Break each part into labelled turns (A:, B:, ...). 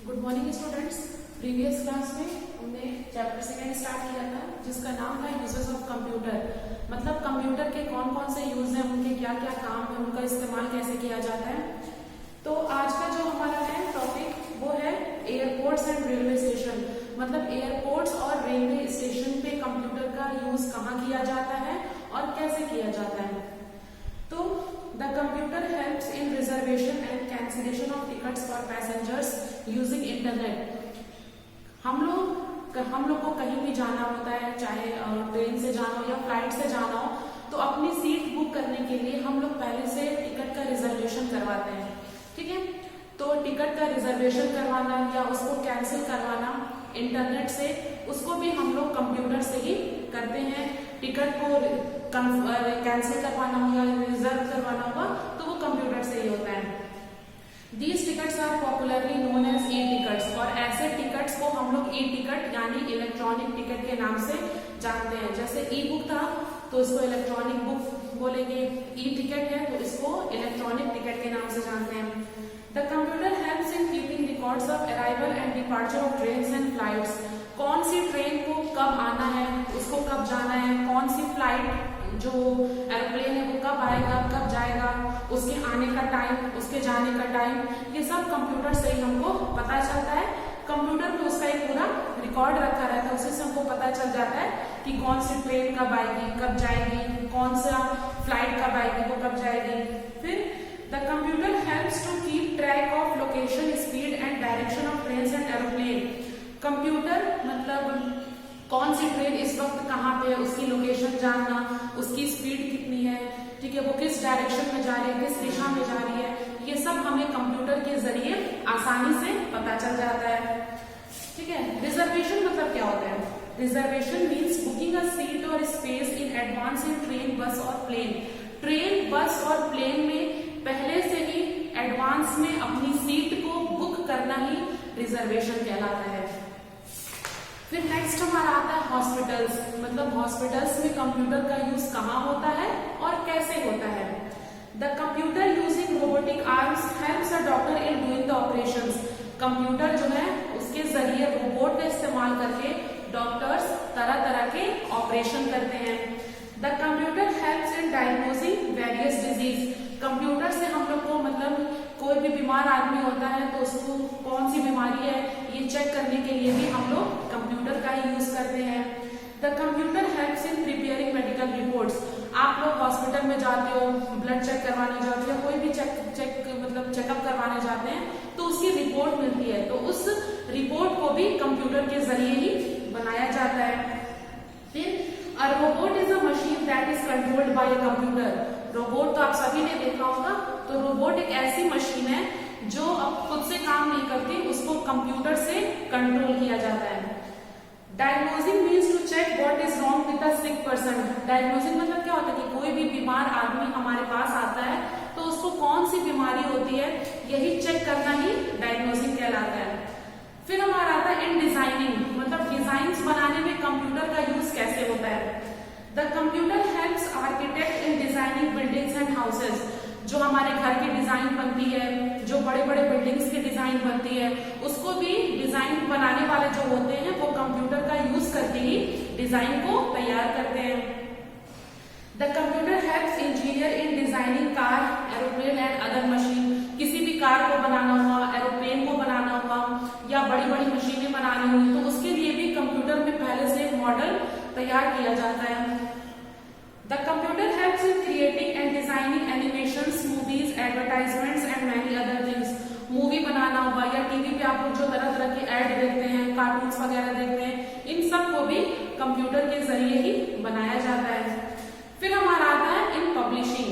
A: Good morning students. Previous class में हमने chapter second start किया था जिसका नाम था यूजेस ऑफ कंप्यूटर। मतलब कंप्यूटर के कौन कौन से यूज हैं, उनके क्या क्या काम है, उनका इस्तेमाल कैसे किया जाता है। तो आज का जो हमारा है टॉपिक वो है एयरपोर्ट्स एंड रेलवे स्टेशन। मतलब एयरपोर्ट्स और रेलवे स्टेशन पे कंप्यूटर का यूज कहाँ किया जाता है और कैसे किया जाता है। तो the computer helps in reservation and cancellation of tickets for passengers using internet. हम लोग को कहीं भी जाना होता है, चाहे ट्रेन से जाना हो या फ्लाइट से जाना हो, तो अपनी सीट बुक करने के लिए हम लोग पहले से टिकट का रिजर्वेशन करवाते हैं। ठीक है, तो टिकट का रिजर्वेशन करवाना या उसको कैंसिल करवाना इंटरनेट से, उसको भी हम लोग कंप्यूटर से ही करते हैं। टिकट को कैंसिल करवाना हो या रिजर्व करवाना होगा तो वो कंप्यूटर से ही होता है। These tickets are popularly known as e-tickets। और ऐसे टिकट्स को हम लोग ई टिकट यानी इलेक्ट्रॉनिक टिकट के नाम से जानते हैं। जैसे ई बुक था तो इसको इलेक्ट्रॉनिक बुक बोलेंगे, ई टिकट है तो इसको इलेक्ट्रॉनिक टिकट के नाम से जानते हैं। The computer helps in keeping records of arrival and departure of trains and flights. कौन सी ट्रेन को कब आना है, उसको कब जाना है, कौन सी फ्लाइट जो एरोप्लेन है वो कब आएगा, कब जाएगा, उसके आने का टाइम, उसके जाने का टाइम, ये सब कंप्यूटर से ही हमको पता चलता है। कंप्यूटर में उसका एक पूरा रिकॉर्ड रखा रहता है, उसी से हमको पता चल जाता है कि कौन सी ट्रेन कब आएगी, कब जाएगी, कौन सा फ्लाइट कब आएगी, वो कब जाएगी। फिर the computer helps to keep track of location, speed and direction of train and aeroplane. Computer मतलब कौन सी ट्रेन इस वक्त कहाँ पे है, उसकी लोकेशन जानना, उसकी स्पीड कितनी है, ठीक है, वो किस डायरेक्शन में जा रही है, किस दिशा में जा रही है, ये सब हमें कंप्यूटर के जरिए आसानी से पता चल जाता है। ठीक है, रिजर्वेशन मतलब क्या होता है? Reservation means booking a seat और space in advance in train, bus और प्लेन। ट्रेन, बस और प्लेन में पहले से ही एडवांस में अपनी सीट को बुक करना ही रिजर्वेशन कहलाता है। फिर नेक्स्ट हमारा आता है हॉस्पिटल्स। मतलब हॉस्पिटल्स में कंप्यूटर का यूज कहाँ होता है और कैसे होता है। The computer using robotic arms helps a doctor in doing the operations. Computer जो है उसके जरिए रोबोट का इस्तेमाल करके डॉक्टर्स तरह तरह के ऑपरेशन करते हैं। The computer helps in diagnosing various disease. Computer से हम लोग को मतलब कोई भी बीमार आदमी होता है तो उसको कौन सी बीमारी है ये चेक करने के लिए भी हम लोग कंप्यूटर का ही यूज करते हैं। The computer helps in preparing medical reports. आप लोग हॉस्पिटल में जाते हो, ब्लड चेक करवाने जाते हो या कोई भी चेकअप करवाने जाते हैं तो उसकी रिपोर्ट मिलती है, तो उस रिपोर्ट को भी कंप्यूटर के जरिए ही बनाया जाता है। फिर a robot is a machine that is controlled by a computer. Robot तो आप सभी ने देखा होगा, तो रोबोट एक ऐसी मशीन है जो अब खुद से काम नहीं करती, उसको कंप्यूटर से कंट्रोल किया जाता है। Diagnosing means to check what is wrong with a sick person. Diagnosing मतलब क्या होता है कि कोई भी बीमार आदमी हमारे पास आता है तो उसको कौन सी बीमारी होती है यही चेक करना ही डायग्नोजिंग कहलाता है। फिर हमारा आता है इन डिजाइनिंग। मतलब डिजाइन बनाने में कंप्यूटर का यूज कैसे होता है। The computer helps architect in designing buildings and houses. जो हमारे घर की डिजाइन बनती है, जो बड़े बड़े बिल्डिंग्स की डिजाइन बनती है, उसको भी डिजाइन बनाने वाले जो होते हैं वो कंप्यूटर का यूज करके ही डिजाइन को तैयार करते हैं। The computer helps engineer in designing car, aeroplane and other machine. किसी भी कार को बनाना हुआ, एरोप्लेन को बनाना हुआ या बड़ी बड़ी मशीनें बनानी हुई तो उसके लिए भी कंप्यूटर में पहले से एक मॉडल तैयार किया जाता है। The computer helps in creating and designing animations, movies, advertisements and many other things. Movie बनाना हुआ या टीवी पे आप लोग जो तरह तरह के ऐड देखते हैं, कार्टून्स वगैरह देखते हैं, इन सब को भी कंप्यूटर के जरिए ही बनाया जाता है। फिर हमारा आता है in publishing.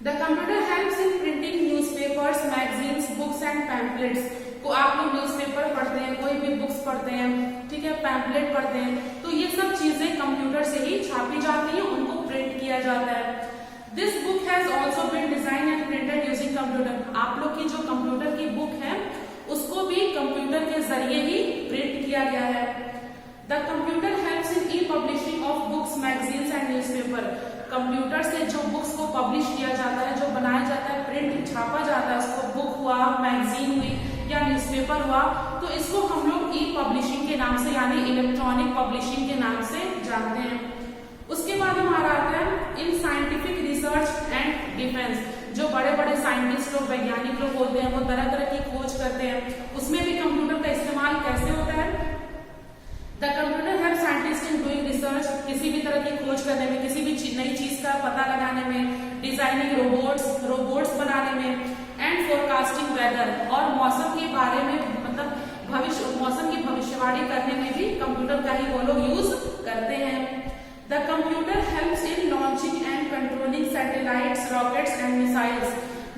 A: The computer helps in printing newspapers, magazines, books and pamphlets. को आप लोग न्यूज़पेपर पढ़ते हैं, कोई भी बुक्स पढ़ते हैं, ठीक है, पैम्पलेट पढ़ते हैं, तो ये सब चीजें कंप्यूटर से ही छापी जाती है, उनको प्रिंट किया जाता है। This book has also been design and printed using computer. आप लोग की जो कंप्यूटर की बुक है उसको भी कंप्यूटर के जरिए ही प्रिंट किया गया है। The computer helps in E publishing of books, magazines and newspaper. Computer से जो बुक्स को पब्लिश किया जाता है, जो बनाया जाता है, प्रिंट छापा जाता है, उसको बुक हुआ, मैगजीन हुई या न्यूज़पेपर न्यूज़पेपर हुआ, तो इसको हम लोग ई पब्लिशिंग के नाम से यानी इलेक्ट्रॉनिक पब्लिशिंग के नाम से जानते हैं। उसके बाद हमारा आता है in scientific research and defence. जो बड़े बड़े साइंटिस्ट लोग, वैज्ञानिक लोग होते हैं, वो तरह तरह की खोज करते हैं, उसमें भी कंप्यूटर का इस्तेमाल कैसे होता है। The computer help scientist in doing research, किसी भी तरह की खोज करने में, किसी भी नई चीज का पता लगाने में, डिजाइनिंग रोबोट्स बनाने में, एंड फोरकास्टिंग वेदर, और मौसम के बारे में मतलब मौसम की भविष्यवाणी करने में भी कंप्यूटर का ही वो लोग यूज करते हैं। The computer helps in launching and controlling satellites, rockets and missiles.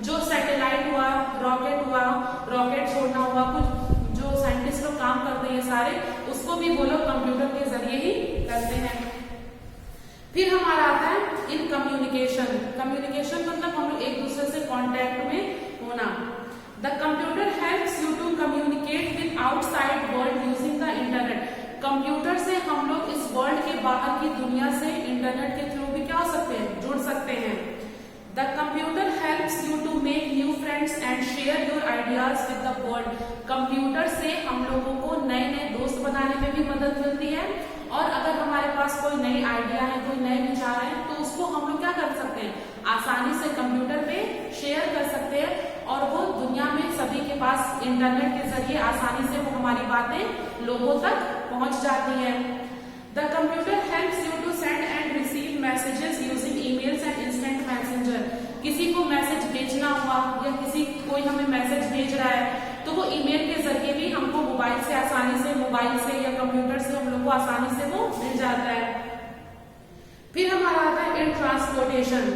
A: जो सैटेलाइट हुआ, रॉकेट छोड़ना हुआ, कुछ जो साइंटिस्ट लोग काम करते हैं सारे, उसको भी वो लोग कंप्यूटर के जरिए ही करते हैं। फिर हमारा आता है इन कम्युनिकेशन। कम्युनिकेशन मतलब हम लोग एक दूसरे से कांटेक्ट में होना। The computer helps you to communicate with outside world using the internet. Computer से हम लोग इस वर्ल्ड के बाहर की दुनिया से इंटरनेट के थ्रू भी क्या हो सकते हैं, जुड़ सकते हैं। The computer helps you to make new friends and share your ideas with the world. Computer से हम लोगों को नए नए दोस्त बनाने में भी मदद मिलती है, और अगर हमारे पास कोई नई आइडिया है, कोई नए विचार है, तो उसको हम लोग क्या कर सकते हैं, आसानी से कंप्यूटर पे शेयर कर सकते हैं, और वो दुनिया में सभी के पास इंटरनेट के जरिए आसानी से वो हमारी बातें लोगों तक पहुंच जाती है। The computer helps you to send and receive messages using emails and instant messenger. किसी को मैसेज भेजना हुआ, या कोई हमें मैसेज भेज रहा है, तो वो ईमेल के जरिए भी हमको मोबाइल से या कंप्यूटर से हम लोग को आसानी से वो मिल जाता है। फिर हमारा आता है in transportation.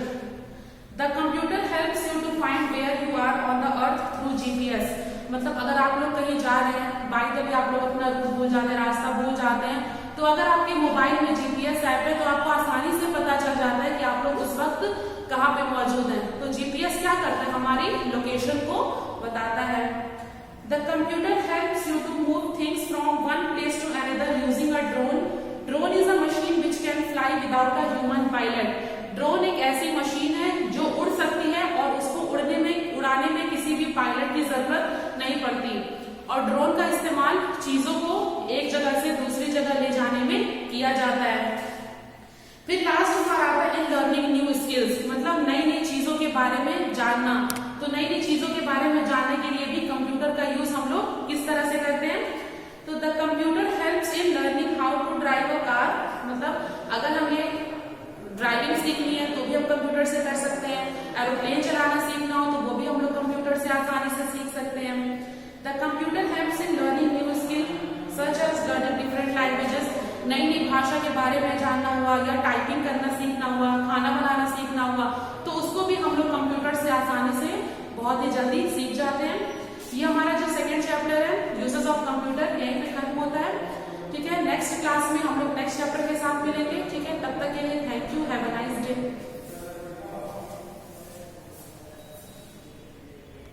A: The computer helps you to find where you are on the earth through GPS. मतलब अगर आप लोग कहीं जा रहे हैं, बाई द वे आप लोग अपना रूट भूल जाते हैं, रास्ता भूल जाते हैं, तो अगर आपके मोबाइल में जीपीएस ऐप है, तो आपको आसानी से पता चल जाता है कि आप लोग उस वक्त कहाँ पे मौजूद हैं। तो जीपीएस क्या करता है, हमारी लोकेशन को बताता है। The computer helps you to move things from one place to another using a drone. Drone is a machine which can fly without a human pilot. Drone एक ऐसी मशीन है जो उड़ सकती है, और उसको उड़ाने में किसी भी पायलट की जरूरत नहीं पड़ती, और ड्रोन का इस्तेमाल चीजों को एक जगह से दूसरी जगह ले जाने में किया जाता है। फिर लास्ट हमारा आता है इन लर्निंग न्यू स्किल्स, मतलब नई नई चीजों के बारे में जानना। तो नई नई चीजों के बारे में जानने के लिए भी कंप्यूटर का यूज हम लोग किस तरह से करते हैं। तो the computer helps in learning how to drive a car. मतलब अगर हमें ड्राइविंग सीखनी है तो भी हम कंप्यूटर से कर सकते हैं, एरोप्लेन चलाना सीखना हो तो वो भी हम लोग कंप्यूटर से आसानी से सीख सकते हैं। The computer helps in learning new skill such as learning different languages. नई नई भाषा के बारे में जानना हुआ, या टाइपिंग करना सीखना हुआ, खाना बनाना सीखना हुआ, तो उसको भी हम लोग कंप्यूटर से आसानी से बहुत ही जल्दी सीख जाते हैं। ये हमारा जो सेकेंड चैप्टर है यूजेस ऑफ कंप्यूटर, यहीं पे खत्म होता है। ठीक है, नेक्स्ट क्लास में हम लोग नेक्स्ट चैप्टर